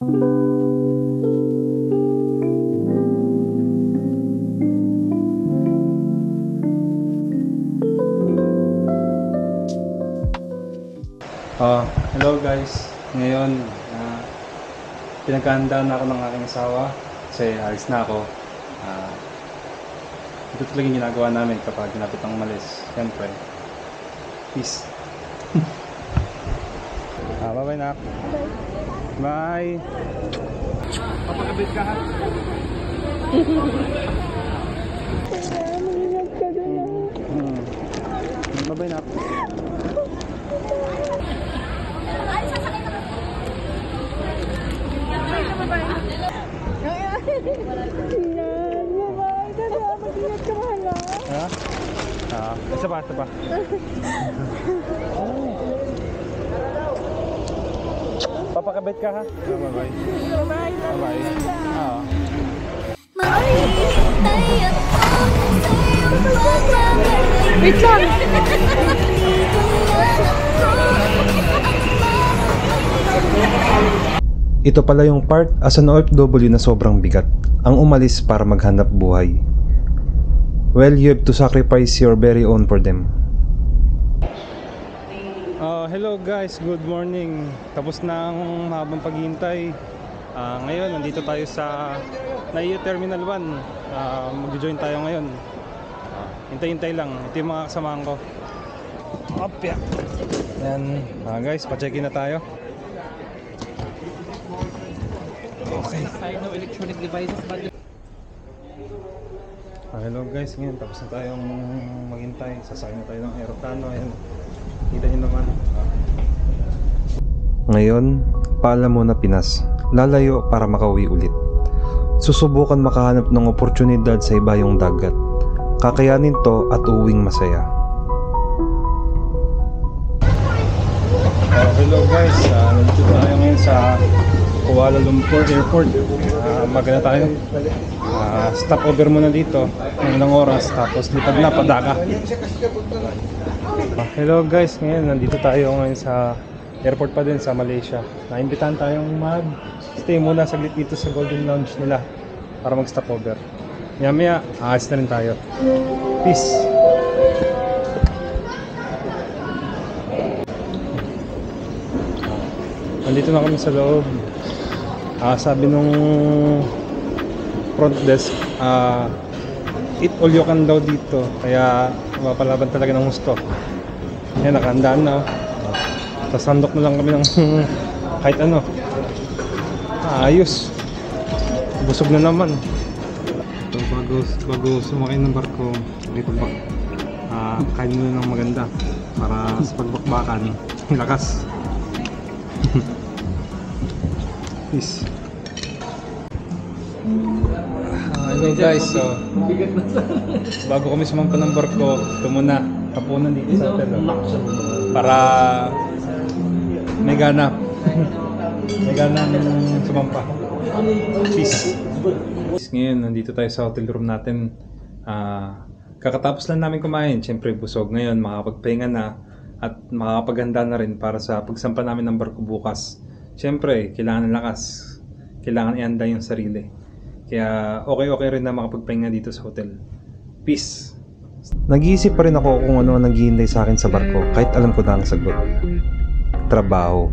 Hello guys. Ngayon, pinagkahandaan na ako ng aking asawa kasi alis na ako. Ito talaga yung ginagawa namin kapag ginapit ang umalis. Siyempre, peace. Bye-bye na. Bye. Papakabit ka ha. Bye-bye na. Isa pa. Papakabit ka ha. Bye-bye. Wait lang. Ito pala yung part as an OFW na sobrang bigat, ang umalis para maghanap buhay. Well, you have to sacrifice your very own for them. Hello guys, good morning. Tapos na ang mahabang paghihintay. Ngayon, nandito tayo sa NAIA Terminal 1. Mag-join tayo ngayon. Hintay-hintay lang. Ito yung mga kasamahan ko. Opya. Yan. Guys, pa-check-in na tayo. Okay. No electronic devices. Hello guys, ngayon tapos na tayong maghintay. Sasakay na tayo ng aeroplano. Ayan. Kita nyo naman. Ngayon, paalam mo na Pinas. Lalayo para makauwi ulit. Susubukan makahanap ng oportunidad sa ibayong dagat. Kakayanin to at uwing masaya. Hello guys, nandito tayo ngayon sa Kuala Lumpur Airport. Magana tayo. Stopover muna dito ng ilang oras tapos lipad na Padaka. Hello guys, ngayon nandito tayo ngayon sa airport pa din sa Malaysia. Naimbitahan tayong mag-stay muna saglit dito sa Golden Lounge nila para mag-stopover. Maya aalis na rin tayo. Peace! Nandito na kami sa loob. Sabi nung front desk, eat all you can daw dito. Kaya mapalaban talaga ng gusto. Ayan, nakahandaan na. Sasandok na lang kami ng kahit ano. Ayos. Busog na naman. So, bago sumakay ng barko, kain muna ng maganda para sa pagbakbakan. Lakas. Peace. Hello guys, so bago kami sumampa ng barko, ito muna kapunan dito sa hotel para may gana sumampa. Peace. Ngayon nandito tayo sa hotel room natin. Kakatapos lang namin kumain, syempre busog. Ngayon makakapagpahinga na at makakapaghanda na rin para sa pagsampa namin ng barko bukas. Syempre kailangan ng lakas, kailangan ihanda yung sarili. Kaya okay rin na makapagpahinga dito sa hotel. Peace! Nag-iisip pa rin ako kung ano ang naghihintay sa akin sa barko kahit alam ko na ang sagot. Trabaho.